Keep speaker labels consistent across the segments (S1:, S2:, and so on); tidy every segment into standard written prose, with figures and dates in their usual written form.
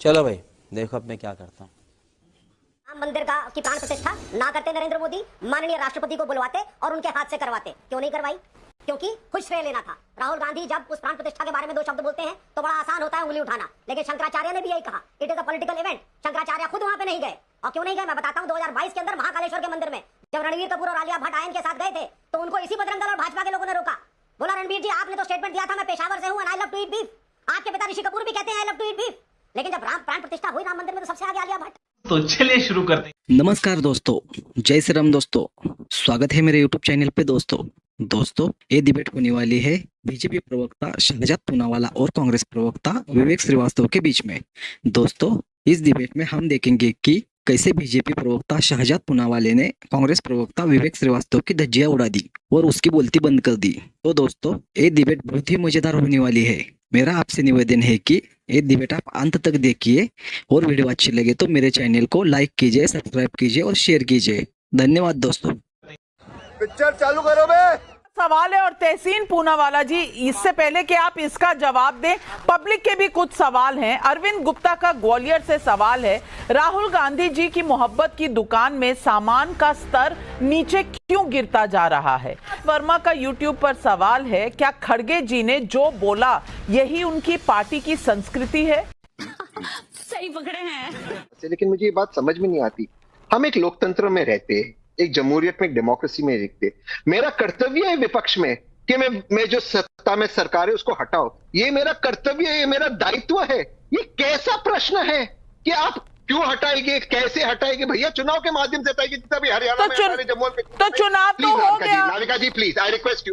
S1: चलो भाई देखो अब मैं क्या करता हूँ।
S2: राम मंदिर की प्राण प्रतिष्ठा ना करते नरेंद्र मोदी, माननीय राष्ट्रपति को बुलवाते और उनके हाथ से करवाते। क्यों नहीं करवाई? क्योंकि खुश श्रेय लेना था। राहुल गांधी जब उस प्राण प्रतिष्ठा के बारे में दो शब्द बोलते हैं तो बड़ा आसान होता है उंगली उठाना, लेकिन शंकराचार्य ने भी यही कहा, it is a political event. Shankaracharya खुद वहां पे नहीं गए। और क्यों नहीं गए मैं बताता हूँ। 2022 के अंदर महाकालेश्वर के मंदिर में जब रणवीर कपूर और आलिया भट्ट आयन के साथ गए थे तो उनको इसी बजरंग दल और भाजपा के लोगों ने रोका। बोला रणवीर जी आपने तो स्टेटमेंट दिया था मैं पेशावर से हूँ and I love to eat beef. आपके पिता ऋषि कपूर भी कहते हैं I love to eat beef, लेकिन जब प्राण प्रतिष्ठा हुई राम मंदिर में तो सबसे आगे आलिया भट्ट।
S3: तो चलिए शुरू करते हैं।
S4: नमस्कार दोस्तों, जय श्री राम दोस्तों, स्वागत है मेरे यूट्यूब चैनल पे। दोस्तों ये डिबेट होने वाली है बीजेपी प्रवक्ता शहजाद पूनावाला और कांग्रेस प्रवक्ता विवेक श्रीवास्तव के बीच में। दोस्तों इस डिबेट में हम देखेंगे कि कैसे बीजेपी प्रवक्ता शहजाद पूनावाले ने कांग्रेस प्रवक्ता विवेक श्रीवास्तव की धज्जियां उड़ा दी और उसकी बोलती बंद कर दी। तो दोस्तों ये डिबेट बहुत ही मजेदार होने वाली है। मेरा आपसे निवेदन है कि ये डिबेट आप अंत तक देखिए और वीडियो अच्छी लगे तो मेरे चैनल को लाइक कीजिए, सब्सक्राइब कीजिए और शेयर कीजिए। धन्यवाद दोस्तों।
S5: पिक्चर चालू करो बे।
S6: सवाल है और तहसीन पूनावाला जी, इससे पहले कि आप इसका जवाब दें, पब्लिक के भी कुछ सवाल हैं। अरविंद गुप्ता का ग्वालियर से सवाल है, राहुल गांधी जी की मोहब्बत की दुकान में सामान का स्तर नीचे क्यों गिरता जा रहा है? वर्मा का यूट्यूब पर सवाल है, क्या खड़गे जी ने जो बोला यही उनकी पार्टी की संस्कृति है?
S7: सही पकड़े हैं।
S5: लेकिन मुझे ये बात समझ में नहीं आती। हम एक लोकतंत्र में रहते हैं, एक जमहूरियत में, एक डेमोक्रेसी में रहते। मेरा कर्तव्य है विपक्ष में कि मैं जो सत्ता में सरकार है उसको हटाओ। ये मेरा कर्तव्य है, ये मेरा दायित्व है। ये कैसा प्रश्न है कि आप क्यों हटाएंगे, कैसे हटाएंगे? भैया चुनाव के माध्यम से हटाएंगे। जितना भी हरियाणा में, जम्मू में
S6: तो चुनाव तो हो गया।
S5: Navika ji please, I request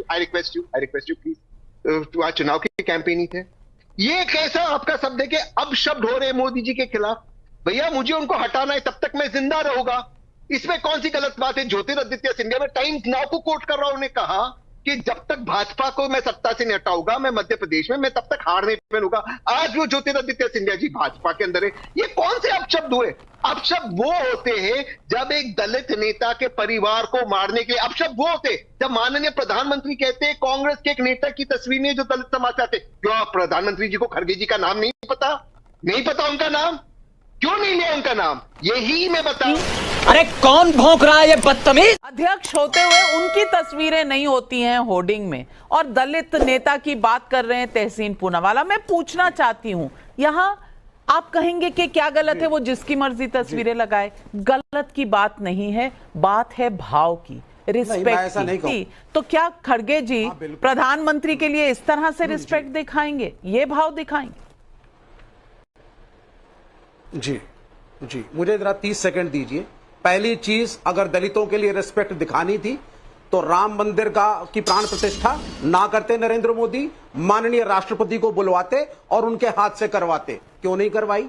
S5: you please. चुनाव की कैंपेनिंग थे। ये कैसा आपका शब्द है कि अब शब्द हो रहे हैं मोदी जी के खिलाफ? भैया मुझे उनको हटाना है, तब तक मैं जिंदा रहूंगा। इसमें कौन सी गलत बात है? ज्योतिरादित्य सिंधिया, में टाइम्स नाउ को कोट कर रहा हूं, उन्होंने कहा कि जब तक भाजपा को मैं सत्ता से नहीं हटाऊंगा मैं मध्य प्रदेश में, मैं तब तक हार नहीं पहनूंगा। आज वो ज्योतिरादित्य सिंधिया जी भाजपा के अंदर है। ये कौन से अपशब्द हुए? अपशब्द वो होते हैं जब एक दलित नेता के परिवार को मारने के लिए, अपशब्द वो होते जब माननीय प्रधानमंत्री कहते हैं कांग्रेस के एक नेता की तस्वीर नहीं जो दलित समाज चाहते। क्यों आप प्रधानमंत्री जी को खड़गे जी का नाम नहीं पता उनका नाम? क्यों नहीं लिया उनका नाम? यही मैं बताऊं।
S7: अरे कौन भौंक रहा है ये बदतमीज?
S6: अध्यक्ष होते हुए उनकी तस्वीरें नहीं होती हैं होर्डिंग में, और दलित नेता की बात कर रहे हैं तहसीन पूनावाला। मैं पूछना चाहती हूं, यहाँ आप कहेंगे कि क्या गलत है वो जिसकी मर्जी तस्वीरें लगाए? गलत की बात नहीं है, बात है भाव की, रिस्पेक्ट की। तो क्या खड़गे जी प्रधानमंत्री के लिए इस तरह से रिस्पेक्ट दिखाएंगे, ये भाव दिखाएंगे?
S8: जी मुझे जरा 30 सेकंड दीजिए। पहली चीज, अगर दलितों के लिए रिस्पेक्ट दिखानी थी तो राम मंदिर की प्राण प्रतिष्ठा ना करते नरेंद्र मोदी, माननीय राष्ट्रपति को बुलवाते और उनके हाथ से करवाते। क्यों नहीं करवाई?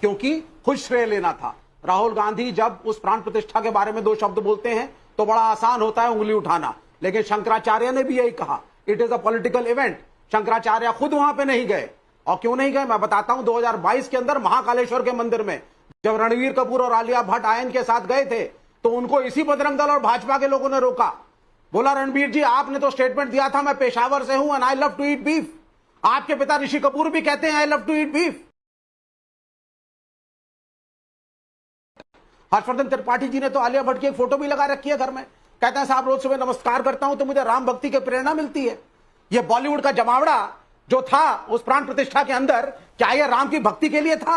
S8: क्योंकि खुश श्रेय लेना था। राहुल गांधी जब उस प्राण प्रतिष्ठा के बारे में दो शब्द बोलते हैं तो बड़ा आसान होता है उंगली उठाना, लेकिन शंकराचार्य ने भी यही कहा, it is a political event. Shankaracharya खुद वहां पे नहीं गए। और क्यों नहीं गए मैं बताता हूं। 2022 के अंदर महाकालेश्वर के मंदिर में जब रणवीर कपूर और आलिया भट्ट आयन के साथ गए थे तो उनको इसी बजरंग दल और भाजपा के लोगों ने रोका। बोला रणवीर जी आपने तो स्टेटमेंट दिया था मैं पेशावर से हूं and I love to eat beef. आपके पिता ऋषि कपूर भी कहते हैं I love to eat beef. Harshvardhan Tripathi ji ने तो आलिया भट्ट की एक फोटो भी लगा रखी है घर में। कहते हैं साहब रोज सुबह नमस्कार करता हूं तो मुझे राम भक्ति की प्रेरणा मिलती है। यह बॉलीवुड का जमावड़ा जो था उस प्राण प्रतिष्ठा के अंदर, क्या यह राम की भक्ति के लिए था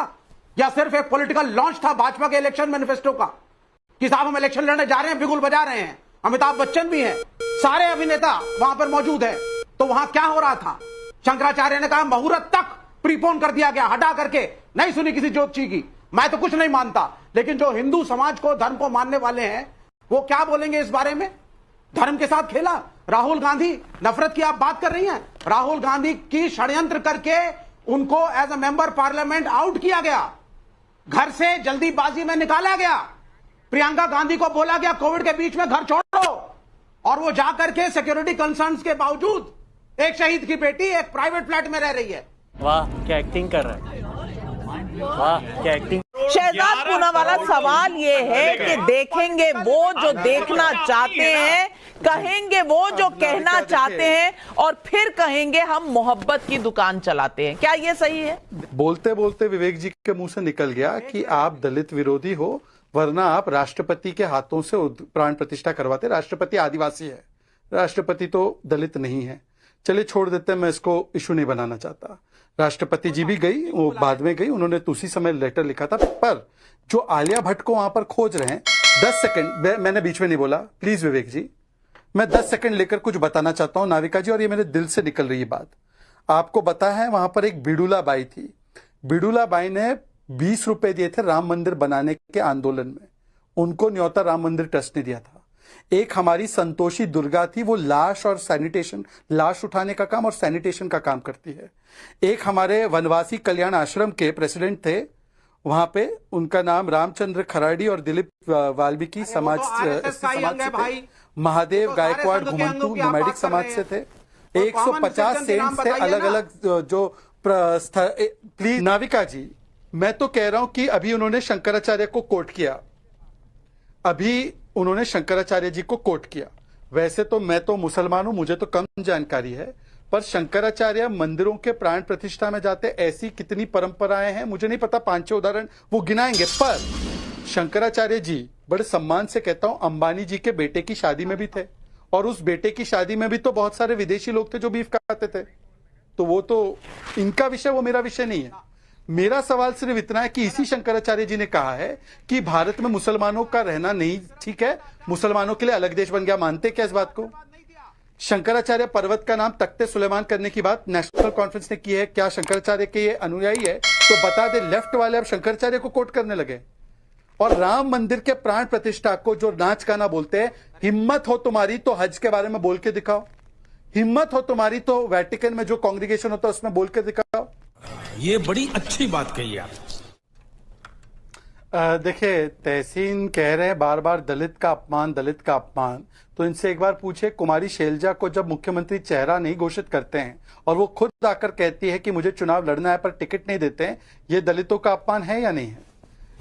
S8: या सिर्फ एक पॉलिटिकल लॉन्च था भाजपा के इलेक्शन मैनिफेस्टो का कि साहब हम इलेक्शन लड़ने जा रहे हैं, बिगुल बजा रहे हैं? अमिताभ बच्चन भी हैं, सारे अभिनेता वहां पर मौजूद हैं। तो वहां क्या हो रहा था? शंकराचार्य ने कहा मुहूर्त तक प्रीपोन कर दिया गया, हटा करके नहीं सुनी किसी ज्योतिषी की। मैं तो कुछ नहीं मानता, लेकिन जो हिंदू समाज को, धर्म को मानने वाले हैं वो क्या बोलेंगे इस बारे में? धर्म के साथ खेला राहुल गांधी। नफरत की आप बात कर रही हैं। राहुल गांधी की षड्यंत्र करके उनको as a member parliament out किया गया, घर से जल्दीबाजी में निकाला गया। प्रियंका गांधी को बोला गया कोविड के बीच में घर छोड़ो, और वो जाकर के सिक्योरिटी कंसर्न्स के बावजूद एक शहीद की बेटी एक प्राइवेट फ्लैट में रह रही है।
S7: वाह क्या एक्टिंग कर रहा है, वाह क्या एक्टिंग।
S6: शहजाद पूनावाला, सवाल ये है कि देखेंगे वो जो देखना चाहते हैं कहेंगे वो जो कहना चाहते हैं और फिर कहेंगे हम मोहब्बत की दुकान चलाते हैं। क्या ये सही है?
S9: बोलते बोलते विवेक जी के मुंह से निकल गया कि आप दलित विरोधी हो, वरना आप राष्ट्रपति के हाथों से प्राण प्रतिष्ठा करवाते। राष्ट्रपति आदिवासी है, राष्ट्रपति तो दलित नहीं है। चलिए छोड़ देते हैं, मैं इसको इशू नहीं बनाना चाहता। राष्ट्रपति जी भी गई, वो बाद में गई, उन्होंने तो उसी समय लेटर लिखा था। पर जो आलिया भट्ट को वहां पर खोज रहे हैं, 10 सेकंड मैंने बीच में नहीं बोला, प्लीज विवेक जी, मैं 10 सेकंड लेकर कुछ बताना चाहता हूं नाविका जी, और ये मेरे दिल से निकल रही बात। आपको पता है वहां पर एक बिडुला बाई थी। बिडुला बाई ने 20 रुपए दिए थे राम मंदिर बनाने के आंदोलन में, उनको न्योता राम मंदिर ट्रस्ट ने दिया था। एक हमारी संतोषी दुर्गा थी, वो लाश और सैनिटेशन, लाश उठाने का काम और सैनिटेशन का काम करती है। एक हमारे वनवासी कल्याण आश्रम के प्रेसिडेंट थे वहां पे, उनका नाम रामचंद्र खराड़ी और दिलीप वाल्मीकि समाज से थे। महादेव गायकवाड़ घुमंतू नोमैडिक समाज से थे। 150 सेंट्स थे अलग अलग जो प्लीज नाविका जी, मैं तो कह रहा हूं कि अभी उन्होंने शंकराचार्य को कोट किया, अभी उन्होंने शंकराचार्य जी को कोट किया। वैसे तो मैं तो मुसलमान हूं, मुझे तो कम जानकारी है, पर शंकराचार्य मंदिरों के प्राण प्रतिष्ठा में जाते, ऐसी कितनी परंपराएं हैं मुझे नहीं पता, 5-6 उदाहरण वो गिनाएंगे। पर शंकराचार्य जी, बड़े सम्मान से कहता हूं, अंबानी जी के बेटे की शादी में भी थे, और उस बेटे की शादी में भी तो बहुत सारे विदेशी लोग थे जो बीफ खाते थे। तो वो तो इनका विषय, वो मेरा विषय नहीं है। मेरा सवाल सिर्फ इतना है कि इसी शंकराचार्य जी ने कहा है कि भारत में मुसलमानों का रहना नहीं ठीक है, मुसलमानों के लिए अलग देश बन गया। मानते क्या इस बात को? शंकराचार्य पर्वत का नाम तख्ते सुलेमान करने की बात नेशनल कॉन्फ्रेंस ने की है। क्या शंकराचार्य के ये अनुयायी है? तो बता दे, लेफ्ट वाले अब शंकराचार्य को कोट करने लगे। और राम मंदिर के प्राण प्रतिष्ठा को जो नाच गाना बोलते हैं, हिम्मत हो तुम्हारी तो हज के बारे में बोल के दिखाओ, हिम्मत हो तुम्हारी तो वेटिकन में जो कांग्रीगेशन होता है उसमें बोल के दिखाओ।
S10: ये बड़ी अच्छी बात कही आप।
S9: देखिए, तहसीन कह रहे हैं बार बार दलित का अपमान, दलित का अपमान। तो इनसे एक बार पूछे, कुमारी शैलजा को जब मुख्यमंत्री चेहरा नहीं घोषित करते हैं और वो खुद आकर कहती है कि मुझे चुनाव लड़ना है पर टिकट नहीं देते हैं, ये दलितों का अपमान है या नहीं है?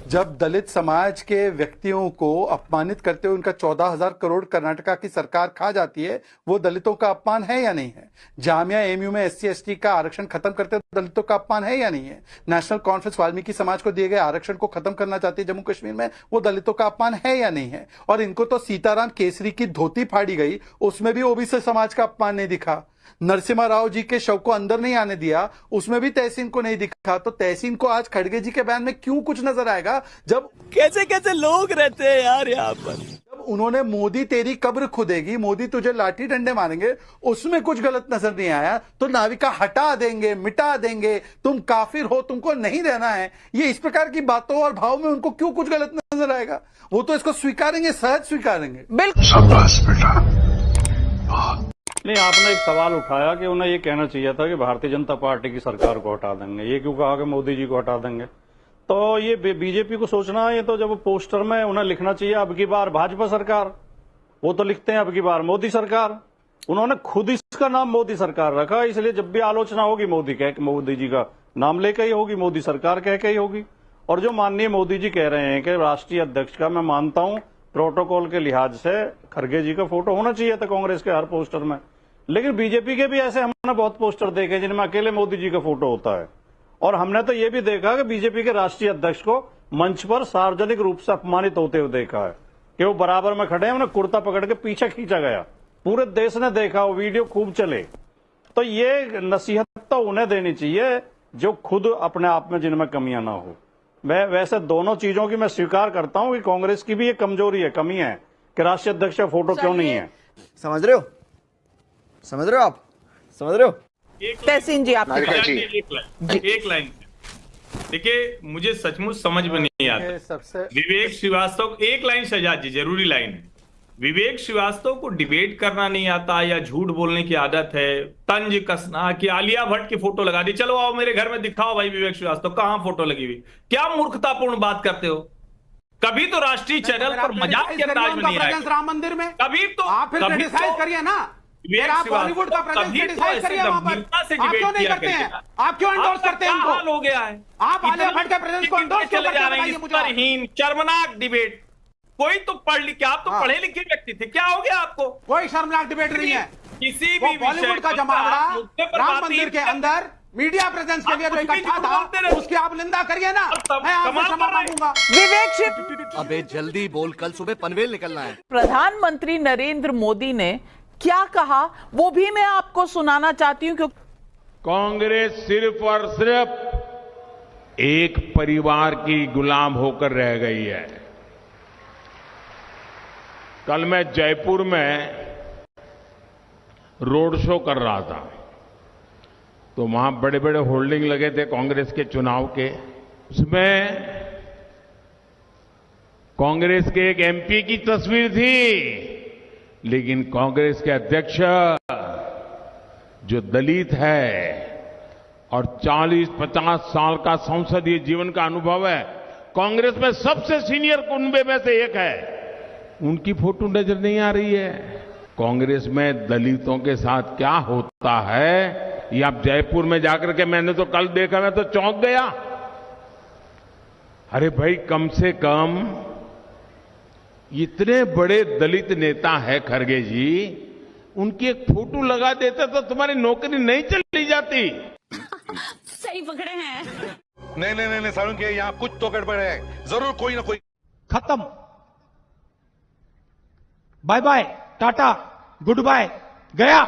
S9: जब दलित समाज के व्यक्तियों को अपमानित करते हुए उनका 14,000 करोड़ कर्नाटका की सरकार खा जाती है, वो दलितों का अपमान है या नहीं है? जामिया एमयू में SC/ST का आरक्षण खत्म करते हुए दलितों का अपमान है या नहीं है? नेशनल कॉन्फ्रेंस वाल्मीकि समाज को दिए गए आरक्षण को खत्म करना चाहती है जम्मू कश्मीर में, वो दलितों का अपमान है या नहीं है? और इनको तो सीताराम केसरी की धोती फाड़ी गई, उसमें भी ओबीसी समाज का अपमान नहीं दिखा। नरसिम्हा राव जी के शव को अंदर नहीं आने दिया, उसमें भी तहसीन को नहीं दिखा। तो तहसीन को आज खड़गे जी के बयान में क्यों कुछ नजर आएगा? जब
S10: कैसे कैसे लोग रहते हैं यार यहाँ पर।
S9: जब उन्होंने मोदी तेरी कब्र खुदेगी, मोदी तुझे लाठी डंडे मारेंगे, उसमें कुछ गलत नजर नहीं आया, तो नाविका हटा देंगे, मिटा देंगे, तुम काफिर हो, तुमको नहीं रहना है, ये इस प्रकार की बातों और भाव में उनको क्यों कुछ गलत नजर आएगा? वो तो इसको स्वीकारेंगे, सहज स्वीकारेंगे।
S6: बिल्कुल।
S10: शाबाश बेटा। नहीं, आपने एक सवाल उठाया कि उन्हें ये कहना चाहिए था कि भारतीय जनता पार्टी की सरकार को हटा देंगे, ये क्यों कहा कि मोदी जी को हटा देंगे? तो ये बीजेपी को सोचना है, तो जब पोस्टर में उन्हें लिखना चाहिए अब की बार भाजपा सरकार, वो तो लिखते हैं अब की बार मोदी सरकार। उन्होंने खुद इसका नाम मोदी सरकार रखा, इसलिए जब भी आलोचना होगी मोदी जी का नाम लेकर ही होगी, मोदी सरकार कह के ही होगी। और जो माननीय मोदी जी कह रहे हैं कि राष्ट्रीय अध्यक्ष का, मैं मानता हूं प्रोटोकॉल के लिहाज से खड़गे जी का फोटो होना चाहिए था कांग्रेस के हर पोस्टर में, लेकिन बीजेपी के भी ऐसे हमने बहुत पोस्टर देखे जिनमें अकेले मोदी जी का फोटो होता है। और हमने तो ये भी देखा कि बीजेपी के राष्ट्रीय अध्यक्ष को मंच पर सार्वजनिक रूप से अपमानित होते हुए देखा है कि वो बराबर में खड़े हैं, उन्हें कुर्ता पकड़ के पीछे खींचा गया, पूरे देश ने देखा, वो वीडियो खूब चले। तो ये नसीहत तो उन्हें देनी चाहिए जो खुद अपने आप में जिनमें कमियां ना हो। मैं वैसे दोनों चीजों की मैं स्वीकार करता हूं कि कांग्रेस की भी ये कमजोरी है, कमी है कि राष्ट्रीय अध्यक्ष का फोटो क्यों नहीं है।
S11: समझ रहे हो आप? समझ रहे हो?
S6: तहसीन जी, आप
S3: एक लाइन देखिए, मुझे सचमुच समझ में नहीं आता। विवेक श्रीवास्तव, एक लाइन शहजाद जी, जरूरी लाइन है। विवेक श्रीवास्तव को डिबेट करना नहीं आता या झूठ बोलने की आदत है, तंज कसना कि आलिया भट्ट की फोटो लगा दी, चलो आओ मेरे घर में दिखाओ भाई विवेक श्रीवास्तव कहां फोटो लगी हुई। क्या मूर्खतापूर्ण बात करते हो? कभी तो राष्ट्रीय चैनल पर मजाक के अंदाज में नहीं आएगा
S8: राम मंदिर में,
S3: कभी तो
S8: आप फिर क्रिटिसाइज करिए ना। आप बॉलीवुड का प्रेजेंस क्रिटिसाइज करिए वहां पर, आप क्यों नहीं करते हैं? आप क्यों एंडोर्स करते हैं इनको?
S3: हाल हो गया है,
S8: आप आलिया भट्ट के प्रेजेंस को एंडोर्स क्यों करते हैं?
S3: मुझे शर्मनाक डिबेट कोई तो पढ़ लिख के, आप तो पढ़े लिखे व्यक्ति थे, क्या हो गया आपको?
S8: कोई शर्मनाक डिबेट नहीं है।
S3: किसी
S8: वो
S3: भी
S8: बॉलीवुड का जमावड़ा राम मंदिर के अंदर मीडिया प्रेजेंस के लिए जो इकट्ठा था, उसकी आप निंदा करिए ना, मैं आपसे क्षमा मांगूंगा।
S6: विवेक,
S11: अबे जल्दी बोल, कल सुबह पनवेल निकलना है।
S6: प्रधानमंत्री नरेंद्र मोदी ने क्या कहा वो भी मैं आपको सुनाना चाहती हूँ, क्योंकि
S12: कांग्रेस सिर्फ और सिर्फ एक परिवार की गुलाम होकर रह गई है। कल मैं जयपुर में रोड शो कर रहा था, तो वहां बड़े बड़े होल्डिंग लगे थे कांग्रेस के चुनाव के। उसमें कांग्रेस के एक एमपी की तस्वीर थी, लेकिन कांग्रेस के अध्यक्ष जो दलित है और 40-50 साल का संसदीय जीवन का अनुभव है, कांग्रेस में सबसे सीनियर कुनबे में से एक है, उनकी फोटो नजर नहीं आ रही है। कांग्रेस में दलितों के साथ क्या होता है ये आप जयपुर में जाकर के, मैंने तो कल देखा, मैं तो चौंक गया। अरे भाई, कम से कम इतने बड़े दलित नेता है खड़गे जी, उनकी एक फोटो लगा देते तो तुम्हारी नौकरी नहीं चली जाती।
S13: सही पकड़े हैं।
S14: नहीं सारुण के यहाँ कुछ तो गड़बड़ है, जरूर कोई ना कोई।
S8: खत्म, bye bye, ta ta, goodbye, गया।